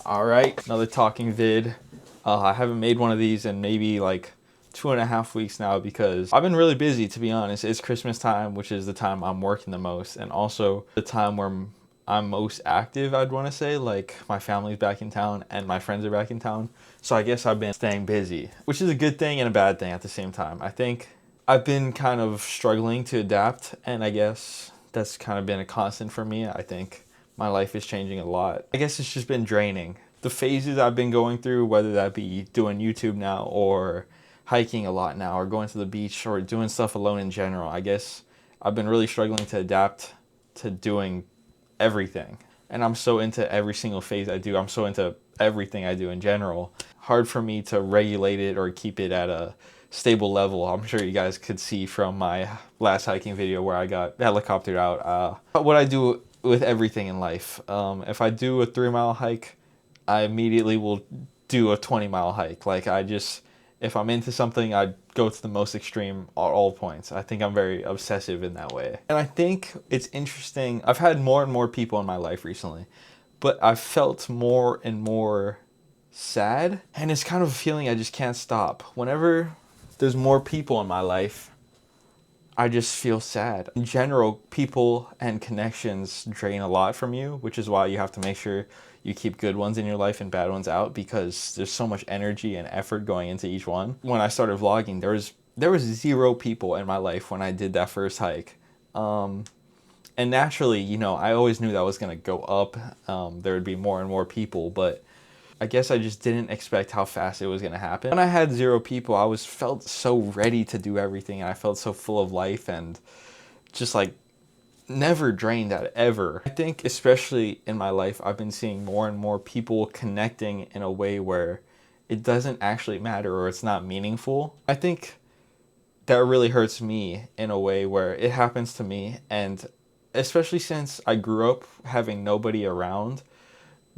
All right, another talking vid. I haven't made one of these in maybe like 2.5 weeks now because I've been really busy, to be honest. It's Christmas time, which is the time I'm working the most, and also the time where I'm most active, I'd want to say. Like, my family's back in town and my friends are back in town. So I guess I've been staying busy, which is a good thing and a bad thing at the same time. I think I've been kind of struggling to adapt, and I guess that's kind of been a constant for me. I think my life is changing a lot. I guess it's just been draining. The phases I've been going through, whether that be doing YouTube now or hiking a lot now or going to the beach or doing stuff alone in general, I guess I've been really struggling to adapt to doing everything. And I'm so into every single phase I do. I'm so into everything I do in general. Hard for me to regulate it or keep it at a stable level. I'm sure you guys could see from my last hiking video where I got helicoptered out. What I do with everything in life. If I do a 3-mile hike, I immediately will do a 20-mile hike. Like, if I'm into something, I go to the most extreme at all points. I think I'm very obsessive in that way. And I think it's interesting. I've had more and more people in my life recently, but I've felt more and more sad. And it's kind of a feeling I just can't stop. Whenever there's more people in my life, I just feel sad. In general, people and connections drain a lot from you, which is why you have to make sure you keep good ones in your life and bad ones out, because there's so much energy and effort going into each one. When I started vlogging, there was 0 people in my life when I did that first hike. And naturally, I always knew that was going to go up. There would be more and more people, but I guess I just didn't expect how fast it was going to happen. When I had 0 people, I felt so ready to do everything, and I felt so full of life and just like never drained out ever. I think especially in my life, I've been seeing more and more people connecting in a way where it doesn't actually matter or it's not meaningful. I think that really hurts me in a way where it happens to me, and especially since I grew up having nobody around,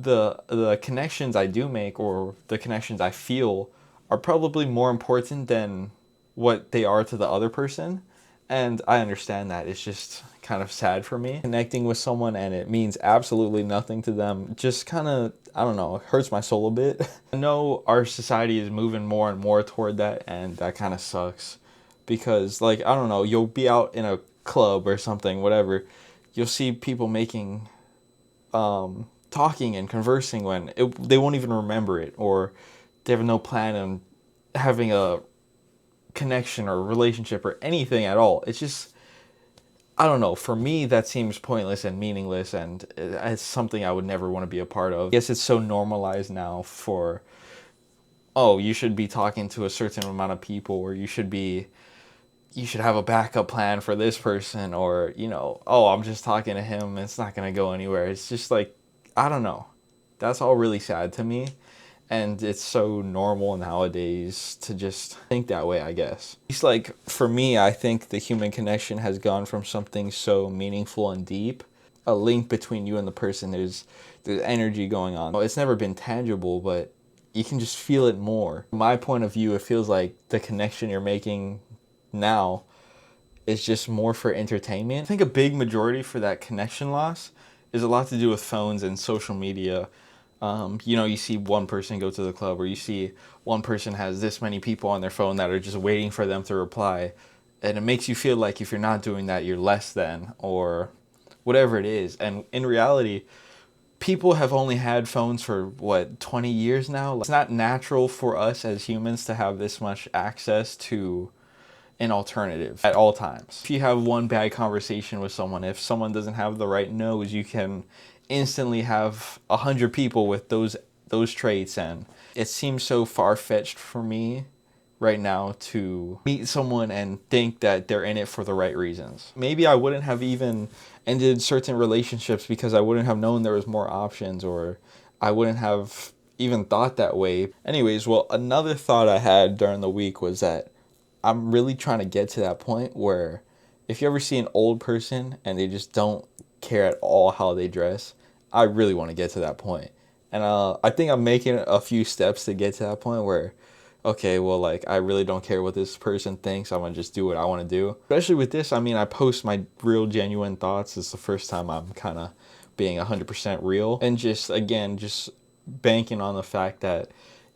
the connections I do make or the connections I feel are probably more important than what they are to the other person. And I understand that. It's just kind of sad for me. Connecting with someone and it means absolutely nothing to them just kind of, I don't know, hurts my soul a bit. I know our society is moving more and more toward that, and that kind of sucks. Because, like, I don't know, you'll be out in a club or something, whatever. You'll see people talking and conversing when they won't even remember it, or they have no plan on having a connection or relationship or anything at all. It's just, I don't know, for me that seems pointless and meaningless, and it's something I would never want to be a part of. I guess it's so normalized now for, oh, you should be talking to a certain amount of people, or you should have a backup plan for this person, or, oh, I'm just talking to him, it's not going to go anywhere. It's just like, I don't know. That's all really sad to me. And it's so normal nowadays to just think that way, I guess. It's like, for me, I think the human connection has gone from something so meaningful and deep, a link between you and the person. There's energy going on. It's never been tangible, but you can just feel it more. From my point of view, it feels like the connection you're making now is just more for entertainment. I think a big majority for that connection loss is a lot to do with phones and social media. You see one person go to the club, or you see one person has this many people on their phone that are just waiting for them to reply. And it makes you feel like if you're not doing that, you're less than, or whatever it is. And in reality, people have only had phones for 20 years now. It's not natural for us as humans to have this much access to an alternative at all times. If you have one bad conversation with someone, if someone doesn't have the right nose, you can instantly have 100 people with those traits. And it seems so far-fetched for me right now to meet someone and think that they're in it for the right reasons. Maybe I wouldn't have even ended certain relationships because I wouldn't have known there was more options, or I wouldn't have even thought that way. Anyways, well, another thought I had during the week was that I'm really trying to get to that point where if you ever see an old person and they just don't care at all how they dress, I really want to get to that point. And I think I'm making a few steps to get to that point where, okay, well, like, I really don't care what this person thinks. I'm going to just do what I want to do. Especially with this, I mean, I post my real, genuine thoughts. It's the first time I'm kind of being 100% real. And just, again, just banking on the fact that,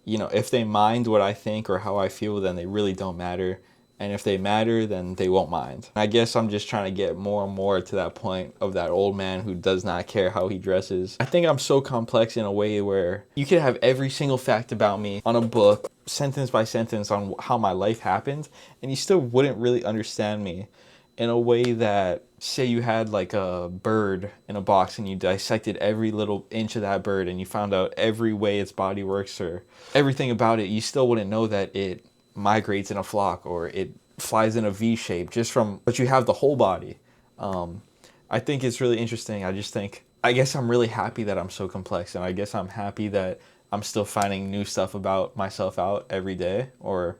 you know, if they mind what I think or how I feel, then they really don't matter. And if they matter, then they won't mind. I guess I'm just trying to get more and more to that point of that old man who does not care how he dresses. I think I'm so complex in a way where you could have every single fact about me on a book, sentence by sentence, on how my life happened, and you still wouldn't really understand me in a way that, say you had like a bird in a box and you dissected every little inch of that bird and you found out every way its body works or everything about it, you still wouldn't know that it migrates in a flock or it flies in a V shape just from, but you have the whole body. I think it's really interesting. I guess I'm really happy that I'm so complex, and I guess I'm happy that I'm still finding new stuff about myself out every day, or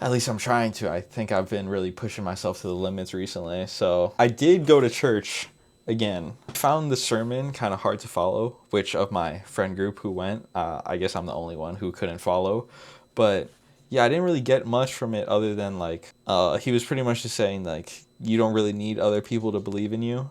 at least I'm trying to. I think I've been really pushing myself to the limits recently. So I did go to church again. I found the sermon kind of hard to follow, which of my friend group who went, I guess I'm the only one who couldn't follow. But yeah, I didn't really get much from it other than like, he was pretty much just saying like, you don't really need other people to believe in you.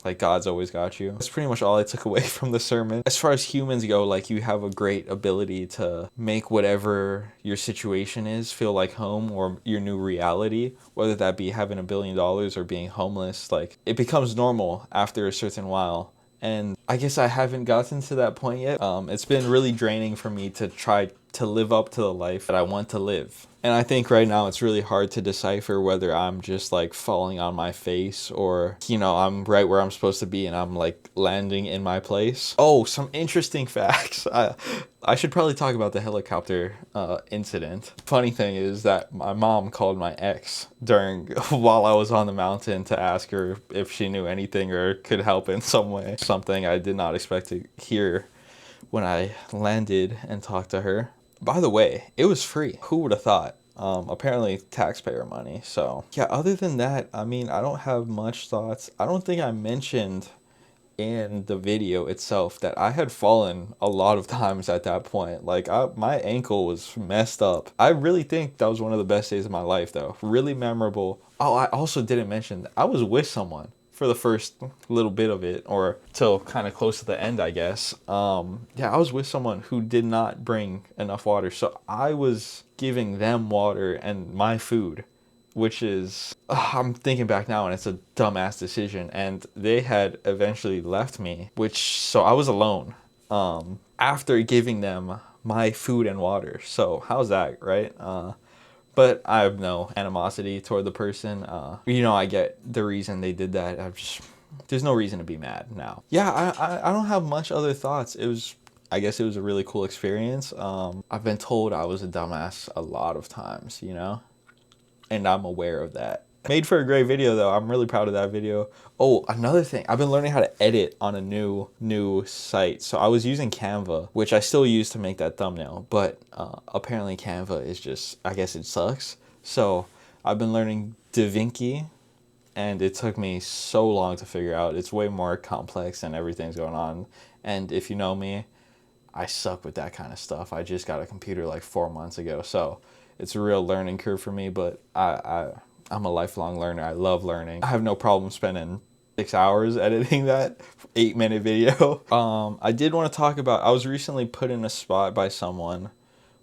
Like God's always got you. That's pretty much all I took away from the sermon. As far as humans go, like you have a great ability to make whatever your situation is feel like home or your new reality, whether that be having $1 billion or being homeless. Like it becomes normal after a certain while. And I guess I haven't gotten to that point yet. It's been really draining for me to try to live up to the life that I want to live. And I think right now it's really hard to decipher whether I'm just like falling on my face or, you know, I'm right where I'm supposed to be and I'm like landing in my place. Oh, some interesting facts. I should probably talk about the helicopter incident. Funny thing is that my mom called my ex while I was on the mountain to ask her if she knew anything or could help in some way. Something I did not expect to hear when I landed and talked to her. By the way, it was free. Who would have thought? Apparently taxpayer money. So yeah, other than that, I mean, I don't have much thoughts. I don't think I mentioned in the video itself that I had fallen a lot of times at that point. Like my ankle was messed up. I really think that was one of the best days of my life though. Really memorable. Oh, I also didn't mention that I was with someone for the first little bit of it, or till kind of close to the end, I guess. Yeah, I was with someone who did not bring enough water, so I was giving them water and my food, which is, I'm thinking back now and it's a dumbass decision, and they had eventually left me, so I was alone after giving them my food and water. So how's that, right? But I have no animosity toward the person. You know, I get the reason they did that. There's no reason to be mad now. Yeah, I don't have much other thoughts. I guess it was a really cool experience. I've been told I was a dumbass a lot of times, you know? And I'm aware of that. Made for a great video though. I'm really proud of that video. Oh, another thing. I've been learning how to edit on a new site. So I was using Canva, which I still use to make that thumbnail, but apparently Canva is just, I guess it sucks. So I've been learning DaVinci, and it took me so long to figure out. It's way more complex and everything's going on. And if you know me, I suck with that kind of stuff. I just got a computer like 4 months ago, so it's a real learning curve for me, but I'm a lifelong learner. I love learning. I have no problem spending 6 hours editing that 8-minute video. I did want to talk about, I was recently put in a spot by someone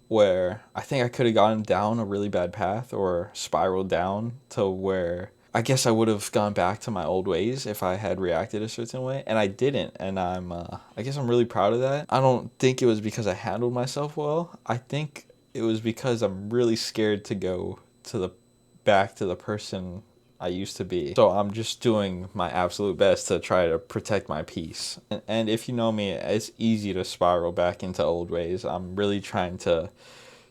where I think I could have gone down a really bad path or spiraled down to where I guess I would have gone back to my old ways if I had reacted a certain way, and I didn't, and I guess I'm really proud of that. I don't think it was because I handled myself well. I think it was because I'm really scared to go back to the person I used to be. So I'm just doing my absolute best to try to protect my peace. And if you know me, it's easy to spiral back into old ways. I'm really trying to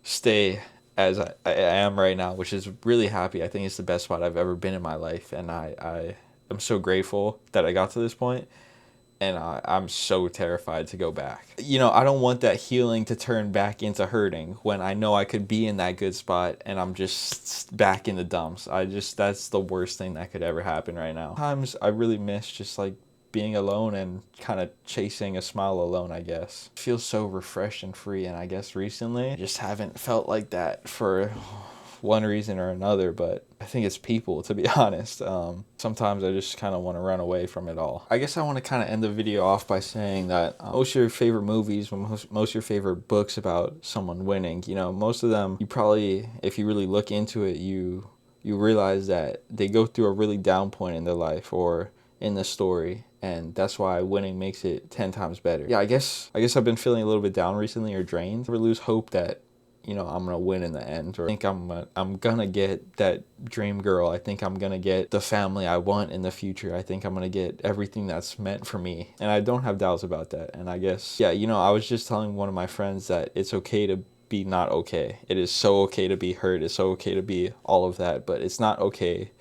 stay as I am right now, which is really happy. I think it's the best spot I've ever been in my life, and I am so grateful that I got to this point, and I'm so terrified to go back. You know, I don't want that healing to turn back into hurting when I know I could be in that good spot and I'm just back in the dumps. That's the worst thing that could ever happen right now. Sometimes I really miss just like being alone and kind of chasing a smile alone, I guess. I feel so refreshed and free, and I guess recently I just haven't felt like that for one reason or another, but I think it's people, to be honest. Sometimes I just kind of want to run away from it all. I guess I want to kind of end the video off by saying that most of your favorite movies, most of your favorite books about someone winning, you know, most of them, you probably, if you really look into it, you realize that they go through a really down point in their life or in the story, and that's why winning makes it 10 times better. Yeah, I guess I've been feeling a little bit down recently or drained. I never lose hope that, you know, I'm gonna win in the end, or I think I'm gonna get that dream girl. I think I'm gonna get the family I want in the future. I think I'm gonna get everything that's meant for me, and I don't have doubts about that. And I guess, yeah, you know, I was just telling one of my friends that it's okay to be not okay. It is so okay to be hurt. It's so okay to be all of that, but it's not okay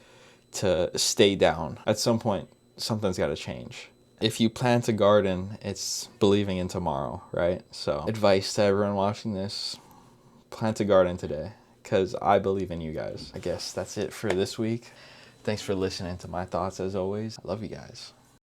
to stay down. At some point, something's got to change. If you plant a garden, it's believing in tomorrow, right? So, advice to everyone watching this: plant a garden today, because I believe in you guys. I guess that's it for this week. Thanks for listening to my thoughts as always. I love you guys.